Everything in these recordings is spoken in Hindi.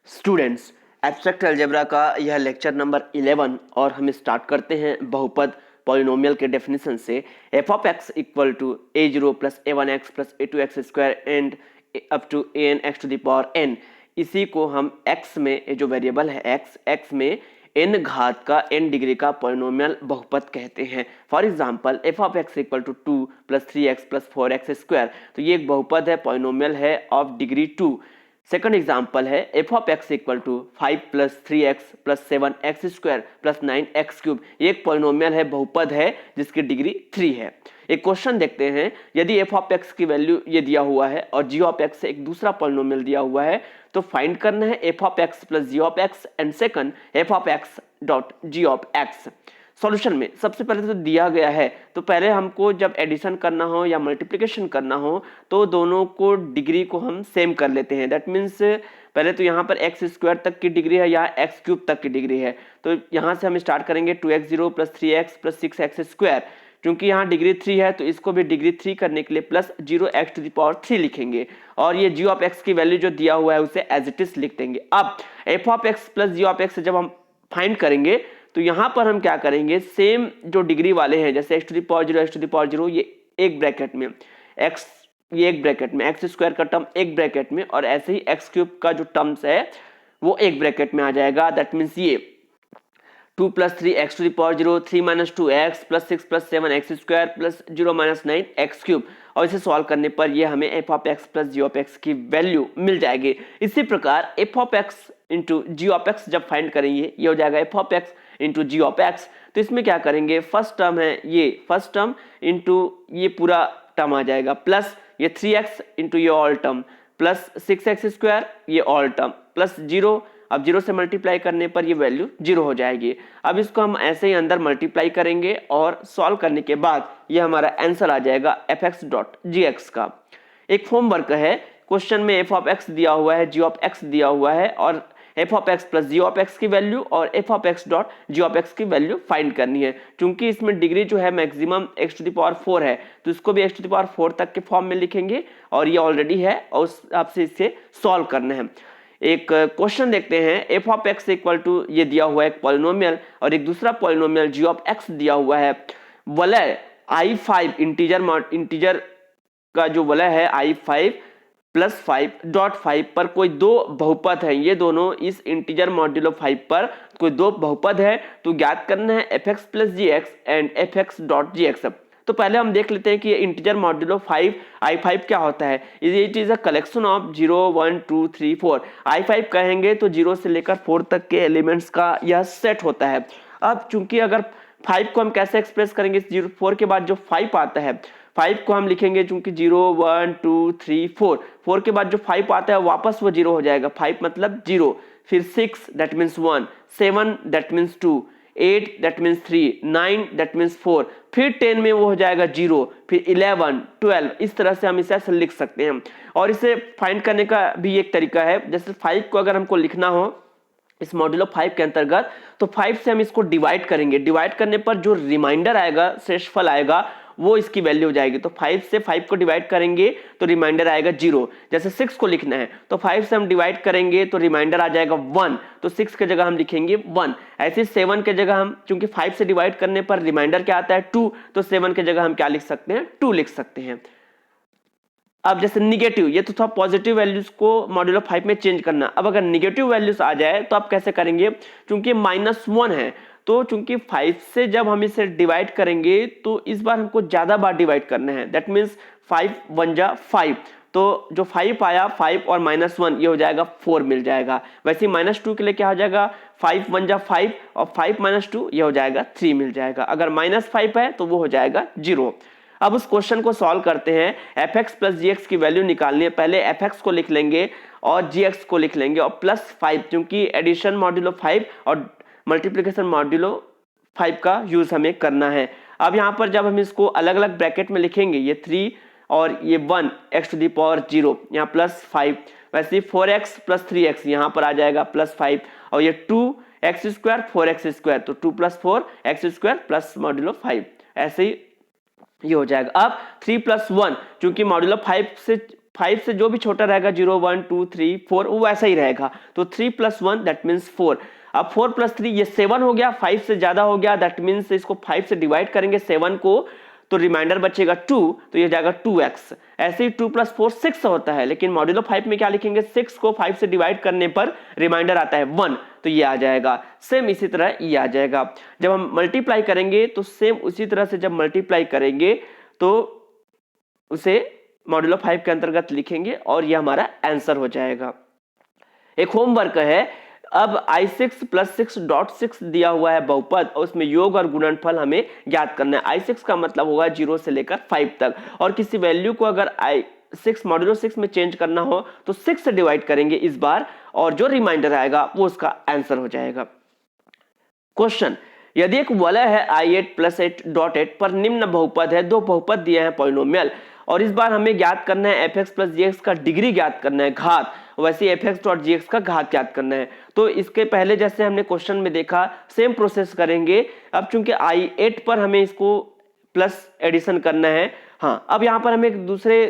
स्टूडेंट्स, एब्स्ट्रैक्ट अलजेब्रा का यह लेक्चर नंबर 11 और हम स्टार्ट करते हैं बहुपद पॉलिनोमियल के डेफिनेशन से। F of x equal to a0 plus a1x plus a2x square and up to an x to the power n। इसी को हम x में, ये जो वेरिएबल है x में n घात का n डिग्री का पॉलिनोमियल बहुपद कहते हैं। For example f of x equal to 2 plus 3x plus 4x square, तो ये एक बहुपद है, पॉलिनोमियल है ऑफ डिग्री 2। सेकंड एग्जाम्पल है f of x equal to 5 plus 3x plus 7x square plus 9x cube, ये एक पॉलिनोमियल है, बहुपद है जिसकी डिग्री 3 है। एक क्वेश्चन देखते हैं, यदि एफ ऑफ एक्स की वैल्यू ये दिया हुआ है और जी ऑफ एक्स से एक दूसरा पॉलिनोमियल दिया हुआ है, तो फाइंड करना है f of x plus g of x and second f of x dot g of x. Solution में सबसे पहले तो दिया गया है, तो पहले हमको जब एडिशन करना हो या मल्टीप्लिकेशन करना हो तो दोनों को डिग्री को हम सेम कर लेते हैं। दैट मीन्स पहले तो यहाँ पर एक्स स्क्वायर तक की डिग्री है, यहाँ एक्स क्यूब तक की डिग्री है, तो यहाँ से हम स्टार्ट करेंगे 2x0 plus 3x plus 6x square. क्योंकि यहाँ डिग्री 3 है तो इसको भी डिग्री 3 करने के लिए plus 0x to the power 3 लिखेंगे और ये जी ऑफ एक्स की वैल्यू जो दिया हुआ है उसे एज इट इज लिख देंगे। अब f of x plus g of x जब हम फाइंड करेंगे तो यहां पर हम क्या करेंगे, सेम जो डिग्री वाले हैं जैसे x to the power 0 x to the power 0, ये एक ब्रैकेट में x, ये एक ब्रैकेट में एक्स स्क्वायर का टर्म एक ब्रैकेट में, और ऐसे ही एक्स क्यूब का जो टर्म्स है वो एक ब्रैकेट में आ जाएगा। दैट मीन्स ये 2 plus 3 x to the power 0, 3 minus 2 x plus 6 plus 7 x square plus 0 minus 9 x cube, और इसे सॉल्व करने पर ये हमें f of x plus g of x की वैल्यू मिल जाएगी। इसी प्रकार f of x into g of x जब फाइंड करेंगे, ये हो जाएगा f of x into g of x. तो इसमें क्या करेंगे, फर्स्ट टर्म है ये फर्स्ट टर्म इंटू ये पूरा टर्म आ जाएगा, प्लस ये 3x इंटू ये all term plus 6x square ये ऑल टर्म प्लस 0। अब 0 से मल्टीप्लाई करने पर ये वैल्यू 0 हो जाएगी। अब इसको हम ऐसे ही अंदर मल्टीप्लाई करेंगे और सॉल्व करने के बाद ये हमारा आंसर आ जाएगा F x dot g x का। एक होमवर्क है, क्वेश्चन में एफ ऑफ एक्स दिया हुआ है, जी ऑफ एक्स दिया हुआ है और f of x plus g of x की वैल्यू और f of x dot g of x की वैल्यू फाइंड करनी है। क्योंकि इसमें डिग्री जो है maximum x to the power 4 है, तो इसको भी एक्स टू द पावर 4 तक के फॉर्म में लिखेंगे और ये ऑलरेडी है और उस हिसाब से इसे सॉल्व करना है। एक क्वेश्चन देखते हैं, f of x equal to ये दिया हुआ है एक पॉलिनोमियल और एक दूसरा पॉलिनोमियल जी ऑफ एक्स दिया हुआ है। वलय i5 इंटीजर का जो वलय है i5 प्लस 5.5 पर कोई दो बहुपद है, ये दोनों इस इंटीजर मॉड्यूलो 5 पर कोई दो बहुपद है, तो ज्ञात करना है f x plus g x and f x dot g x. तो पहले हम देख लेते हैं कि ये इंटीजर मॉड्यूलो 5 i5 क्या होता है। It is a collection of 0 1 2 3 4। i5 कहेंगे तो 0 से लेकर 4 तक के एलिमेंट्स का यह सेट होता है। अब चूंकि अगर 5 को हम कैसे एक्सप्रेस करेंगे, 4 के बाद जो 5 आता है 5 को हम लिखेंगे चूंकि 0 1 2 3 4, 4 के बाद जो 5 आता है वापस वो 0 हो जाएगा, 5 मतलब 0, फिर 6 that means 1, 7 that means 2, 8 that means 3, 9 that means 4, फिर 10 में वो हो जाएगा 0, फिर 11 12, इस तरह से हम इसे ऐसे लिख सकते हैं। और इसे फाइंड करने का भी एक तरीका है, जैसे 5 को अगर हमको लिखना हो इस मॉड्यूलो 5 के अंतर्गत, तो 5 से हम इसको डिवाइड करेंगे, डिवाइड करने पर जो रिमाइंडर आएगा, शेषफल आएगा, वो इसकी वैल्यू हो जाएगी। तो 5 से 5 को डिवाइड करेंगे तो रिमाइंडर आएगा 0। जैसे 6 को लिखना है तो 5 से हम डिवाइड करेंगे तो रिमाइंडर आ जाएगा 1, तो 6 के जगह हम लिखेंगे 1। ऐसे 7 के जगह हम, चूंकि 5 से डिवाइड करने पर रिमाइंडर क्या आता है 2, तो 7 के जगह हम क्या लिख सकते हैं, 2 लिख सकते हैं। अब जैसे निगेटिव, ये तो था पॉजिटिव वैल्यूज को मॉड्यूलो 5 में चेंज करना। अब अगर निगेटिव वैल्यूज आ जाए तो आप कैसे करेंगे, क्योंकि -1 है, तो चूंकि 5 से जब हम इसे डिवाइड करेंगे तो इस बार हमको ज्यादा बार डिवाइड करना है। दैट मीन्स 5 1 जा 5, तो जो 5 आया 5 और -1 ये हो जाएगा 4 मिल जाएगा। वैसे -2 के लिए क्या हो जाएगा, 5 1 जा 5 और 5 - 2 ये हो जाएगा 3 मिल जाएगा। अगर -5 है तो वो हो जाएगा 0। अब उस क्वेश्चन को सॉल्व करते हैं, F x plus g x की वैल्यू निकालनी है। पहले एफ एक्स को लिख लेंगे और जी एक्स को लिख लेंगे और प्लस 5, क्योंकि एडिशन मॉड्यूलो 5 और मल्टीप्लिकेशन मॉड्यूलो 5 का यूज हमें करना है। अब यहाँ पर जब हम इसको अलग अलग ब्रैकेट में लिखेंगे, ये 3 और ये 1 एक्स टू द पावर 0, यहाँ प्लस 5, वैसे 4x प्लस 3x यहाँ पर आ जाएगा प्लस 5, और ये 2x स्क्वायर 4x स्क्वायर, तो 2 plus 4 x square plus modulo 5, ऐसे ही ये हो जाएगा। अब 3 + 1, चूंकि मॉड्यूलो 5 से 5 से जो भी छोटा रहेगा 0 1 2 3 4 वो वैसा ही रहेगा। तो 3 + 1 दैट मीन्स 4। अब 4 + 3 ये 7 हो गया, 5 से ज्यादा हो गया, दैट मीन्स इसको 5 से डिवाइड करेंगे 7 को तो रिमाइंडर बचेगा 2, तो ये जाएगा 2x। ऐसे ही 2 + 4 6 होता है, लेकिन मॉड्यूलो 5 में क्या लिखेंगे, 6 को 5 से डिवाइड करने पर रिमाइंडर आता है 1, तो ये आ जाएगा। सेम इसी तरह ये आ जाएगा। जब हम मल्टीप्लाई करेंगे तो सेम उसी तरह से जब मल्टीप्लाई करेंगे तो उसे मॉड्यूलो 5 के अंतर्गत लिखेंगे और ये हमारा आंसर हो जाएगा। एक होमवर्क है, अब i6 + 6.6 दिया हुआ है बहुपद और उसमें योग और गुणनफल हमें ज्ञात करना है। i6 का मतलब होगा 0 से लेकर 5 तक, और किसी वैल्यू को अगर i6 मॉड्यूलो 6 में चेंज करना हो तो 6 से डिवाइड करेंगे इस बार, और जो रिमाइंडर आएगा वो उसका आंसर हो जाएगा। क्वेश्चन, यदि एक वलय है i8 + 8.8 पर निम्न बहुपद है, दो बहुपद दिए हैं पॉलिनोमियल, और इस बार हमें ज्ञात करना है fx + gx का डिग्री ज्ञात करना है, घात, वैसे fx.gx का घात ज्ञात करना है। तो इसके पहले जैसे हमने क्वेश्चन में देखा सेम प्रोसेस करेंगे। अब चूंकि i8 पर हमें इसको प्लस एडिशन करना है, हाँ अब यहाँ पर हमें एक दूसरे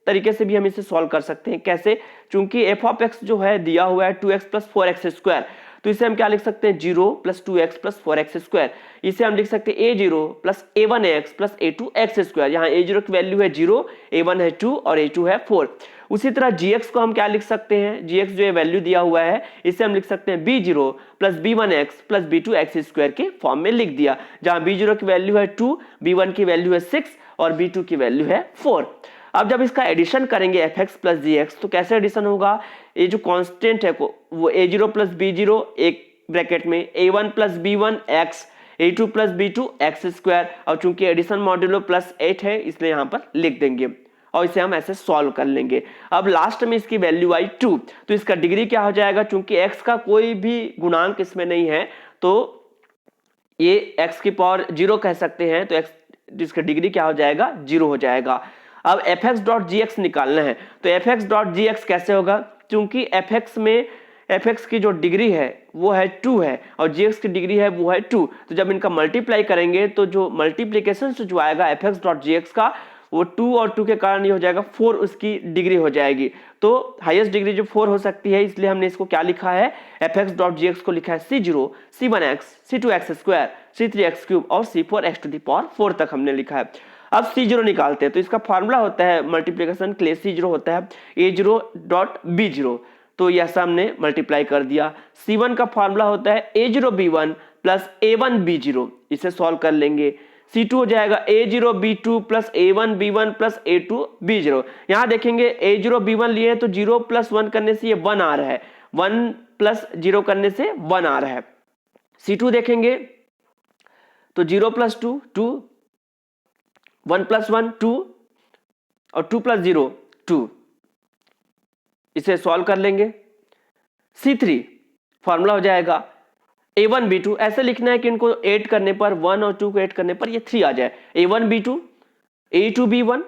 तरीके से भी हम इसे सॉल्व कर सकते हैं। कैसे, चूंकि f(x) जो है दिया हुआ है 2x + 4x², तो इसे हम क्या लिख सकते हैं, 0 + 2x + 4x²। इसे हम लिख सकते हैं a0 + a1x + a2x²। यहाँ a0 की वैल्यू है 0, a1 है 2 और a2 है 4। उसी तरह gx को हम क्या लिख सकते हैं, gx जो ये वैल्यू दिया हुआ है इसे हम लिख सकते हैं b0 + b1x + b2x² के फॉर्म में लिख दिया, जहाँ b0 की वैल्यू है 2, b1 की वैल्यू है 6 और b2 की वैल्यू है 4। अब जब इसका एडिशन करेंगे fx + gx तो कैसे एडिशन होगा, ये जो कांस्टेंट है वो a0 + b0 एक ब्रैकेट में a1 + b1 x, a2 + b2 x², और चूंकि एडिशन मॉड्यूलो +8 है इसलिए यहाँ पर लिख देंगे और इसे हम ऐसे सॉल्व कर लेंगे। अब लास्ट में इसकी वैल्यू आई 2, तो इसका डिग्री क्या हो जाएगा, चूंकि x का कोई भी गुणांक इसमें नहीं है तो ये x की पावर 0 कह सकते हैं, तो x इसका डिग्री क्या हो जाएगा, 0 हो जाएगा। अब fx.gx निकालना है, तो fx.gx कैसे होगा, क्योंकि fx में fx की जो डिग्री है वो है 2 है और gx की डिग्री है वो है 2, तो जब इनका मल्टीप्लाई करेंगे तो जो मल्टीप्लिकेशन से जो आएगा fx.gx का वो 2 और 2 के कारण ये हो जाएगा 4, उसकी डिग्री हो जाएगी। तो हाईएस्ट डिग्री जो 4 हो सकती है, इसलिए हमने इसको क्या लिखा है, fx.gx को लिखा है c0 c1x c2x², c3x³ और c4x⁴ तक हमने लिखा है। अब c0 निकालते हैं, तो इसका फार्मूला होता है मल्टीप्लिकेशन के लिए, c0 होता है a0.b0, तो यह हमने मल्टीप्लाई कर दिया। c1 का फार्मूला होता है a0b1 + a1b0, इसे सॉल्व कर लेंगे। c2 हो जाएगा a0b2 + a1b1 + a2b0। यहाँ देखेंगे a0b1 लिए तो 0 + 1 करने से ये 1 आ रहा है, 1 + 0 करने से 1 आ रहा है। c2 देखेंगे तो 0 + 2 2, 1 + 1 2 और 2 + 0 2, इसे सॉल्व कर लेंगे। c3 फॉर्मूला हो जाएगा a1b2, ऐसे लिखना है कि इनको ऐड करने पर 1 और 2 को ऐड करने पर ये 3 आ जाए, a1b2 a2b1,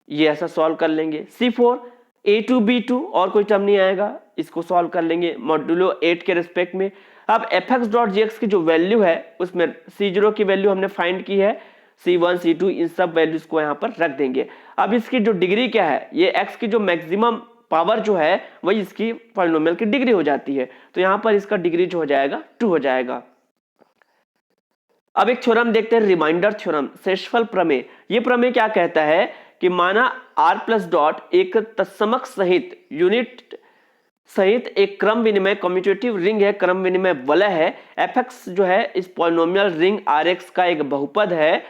ये ऐसा सॉल्व कर लेंगे। c4 a2b2 और कोई टर्म नहीं आएगा, इसको सॉल्व कर लेंगे मॉड्यूलो 8 के रिस्पेक्ट में। अब fx.gx की जो वैल्यू है उसमें c0 की वैल्यू हमने फाइंड की है, c1 c2 इन सब वैल्यूज को यहाँ पर रख देंगे। अब इसकी जो डिग्री क्या है, ये x की जो मैक्सिमम पावर जो है वही इसकी पॉलिनोमियल की डिग्री हो जाती है, तो यहाँ पर इसका डिग्री जो हो जाएगा 2 हो जाएगा। अब एक थ्योरम देखते हैं, रिमाइंडर थ्योरम, शेषफल प्रमेय। ये प्रमेय क्या कहता है कि माना r+. एक तत्समक सहित यूनिट सहित एक क्रम विनिमय कम्यूटेटिव रिंग है, क्रम विनिमय वलय है, fx जो है इस पॉलिनोमियल रिंग rx का एक बहुपद है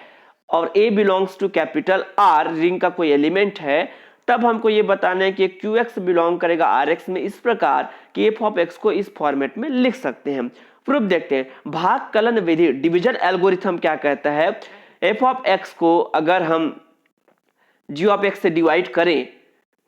और a belongs to capital R ring का कोई एलिमेंट है, तब हमको ये बताना है कि qx बिलोंग करेगा rx में इस प्रकार कि f(x) को इस फॉर्मेट में लिख सकते हैं। प्रूफ देखते हैं। भाग कलन विधि, डिवीजन एल्गोरिथम क्या कहता है, f(x) को अगर हम g(x) से डिवाइड करें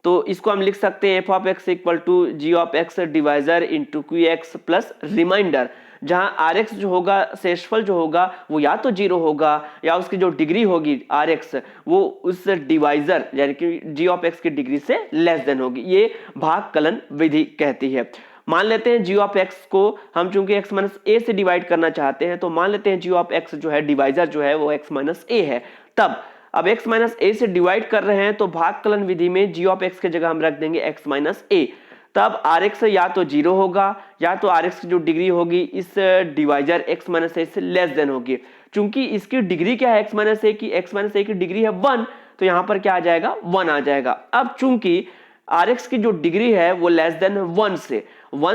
तो इसको हम लिख सकते हैं f(x) = g(x) divisor into qx plus remainder, जहां rx जो होगा शेषफल जो होगा वो या तो 0 होगा या उसकी जो डिग्री होगी rx वो उस डिवाइजर यानी कि g(x) की डिग्री से लेस देन होगी। ये भाग कलन विधि कहती है। मान लेते हैं g(x) को हम चूंकि x - a से डिवाइड करना चाहते हैं, तो मान लेते हैं g(x) जो है डिवाइजर जो है वो x - a है। तब अब x माइनस ए से डिवाइड कर रहे हैं तो भागकलन विधि में g ऑफ x के जगह हम रख देंगे x माइनस ए। तब Rx या तो 0 होगा या तो Rx की जो डिग्री होगी इस डिवाइजर x माइनस ए से लेस देन होगी। चूंकि इसकी डिग्री क्या है x माइनस ए की, x माइनस ए की डिग्री है 1, तो यहाँ पर क्या आ जाएगा 1 आ जाएगा। अब चूंकि Rx की जो डिग्री है वो लेस देन 1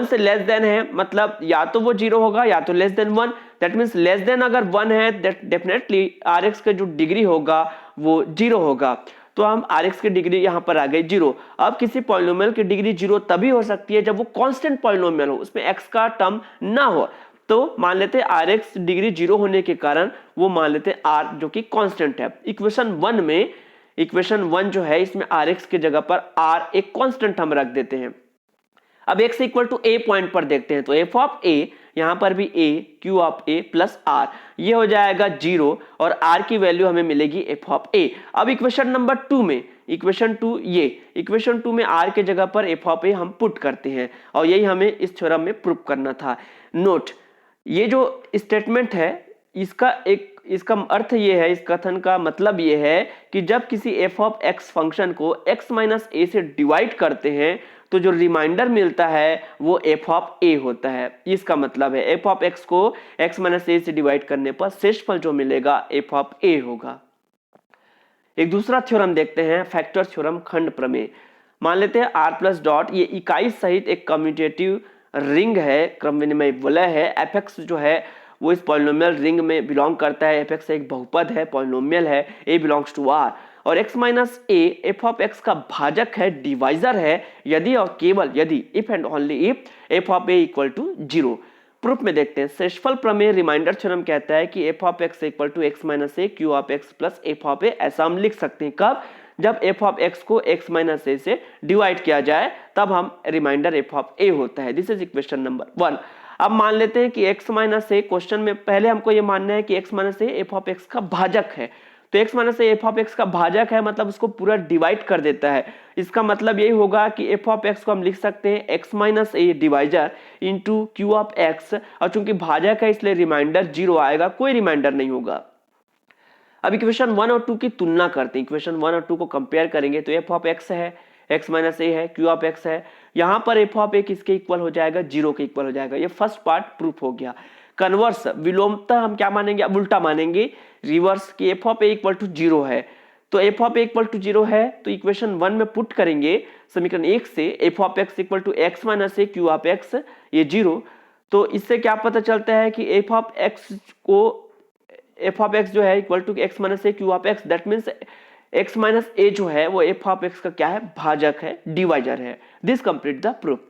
से लेस देन है, मतलब या तो वो 0 होगा या तो less than 1। That means less than अगर 1 है दैट डेफिनेटली Rx का जो डिग्री होगा वो 0 होगा। तो हम Rx की डिग्री यहाँ पर आ गई 0। अब किसी पॉलिनोमियल की डिग्री 0 तभी हो सकती है जब वो कांस्टेंट पॉलिनोमियल हो, उसमें x का टर्म ना हो। तो मान लेते हैं Rx डिग्री 0 होने के कारण वो मान लेते हैं r जो कि कांस्टेंट है। इक्वेशन 1 जो है इसमें Rx की जगह पर r एक कांस्टेंट हम रख देते हैं। अब x equal to a point पर देखते हैं तो f ऑफ a, यहां पर भी a, q of a plus r, ये हो जाएगा 0 और r की वैल्यू हमें मिलेगी f ऑफ a। अब इक्वेशन नंबर 2 में, इक्वेशन 2 में r के जगह पर f ऑफ a हम पुट करते हैं और यही हमें इस थ्योरम में प्रूव करना था। नोट, ये जो स्टेटमेंट है इसका अर्थ ये है, इस कथन का मतलब ये है कि जब किसी f ऑफ x फंक्शन को x माइनस a से डिवाइड करते हैं तो जो रिमाइंडर मिलता है वो f ऑफ a होता है। इसका मतलब है f ऑफ x को x माइनस a से डिवाइड करने पर शेषफल जो मिलेगा f ऑफ a होगा। एक दूसरा थ्योरम देखते हैं, फैक्टर थ्योरम, खंड प्रमेय। मान लेते हैं r प्लस डॉट ये इकाई सहित एक कम्यूटेटिव रिंग है, क्रम विनिमय वलय है। fx जो है वो इस पॉलिनोमियल रिंग में बिलोंग करता है। fx एक बहुपद है, पॉलिनोमियल है, a बिलोंग्स टू r और x minus a f of x का भाजक है, डिवाइजर है, यदि और केवल यदि, if and only if f of a equal to 0। Proof में देखते हैं, शेषफल प्रमेय रिमाइंडर थ्योरम कहता है कि f of x equal to x minus a q of x plus f of a, ऐसा हम लिख सकते हैं। कब? जब f ऑफ x को x माइनस a से डिवाइड किया जाए तब हम रिमाइंडर f ऑफ a होता है। This is equation number 1। अब मान लेते हैं कि x माइनस a, क्वेश्चन में पहले हमको ये मानना है कि x minus a f of x का भाजक है। तो x minus a f of x का भाजक है मतलब उसको पूरा डिवाइड कर देता है। इसका मतलब यही होगा कि f ऑफ x को हम लिख सकते हैं x minus a divisor into q of x, और चूंकि भाजक है इसलिए रिमाइंडर 0 आएगा, कोई रिमाइंडर नहीं होगा। अब इक्वेशन 1 और 2 की तुलना करते हैं, इक्वेशन 1 और 2 को कंपेयर करेंगे तो f ऑफ x है, x माइनस a है, q ऑफ x है। यहाँ पर f ऑफ a किसके इक्वल हो जाएगा? 0 के इक्वल हो जाएगा। ये फर्स्ट पार्ट प्रूफ हो गया। कन्वर्स, विलोमतः हम क्या मानेंगे? अब उल्टा मानेंगे, रिवर्स, कि f of a equal to 0 है। तो f of a equal to 0 है तो इक्वेशन 1 में पुट करेंगे समीकरण 1 से f of x equal to x minus a q of x, ये 0। तो इससे क्या पता चलता है कि f ऑफ x जो है equal to x minus a q of x, that means x minus a जो है वो f ऑफ x का क्या है? भाजक है, डिवाइजर है। This complete the proof.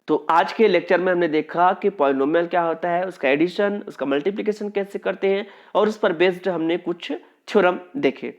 तो आज के लेक्चर में हमने देखा कि पॉलिनोमियल क्या होता है, उसका एडिशन, उसका मल्टीप्लिकेशन कैसे करते हैं और उस पर बेस्ड हमने कुछ थ्योरम देखे।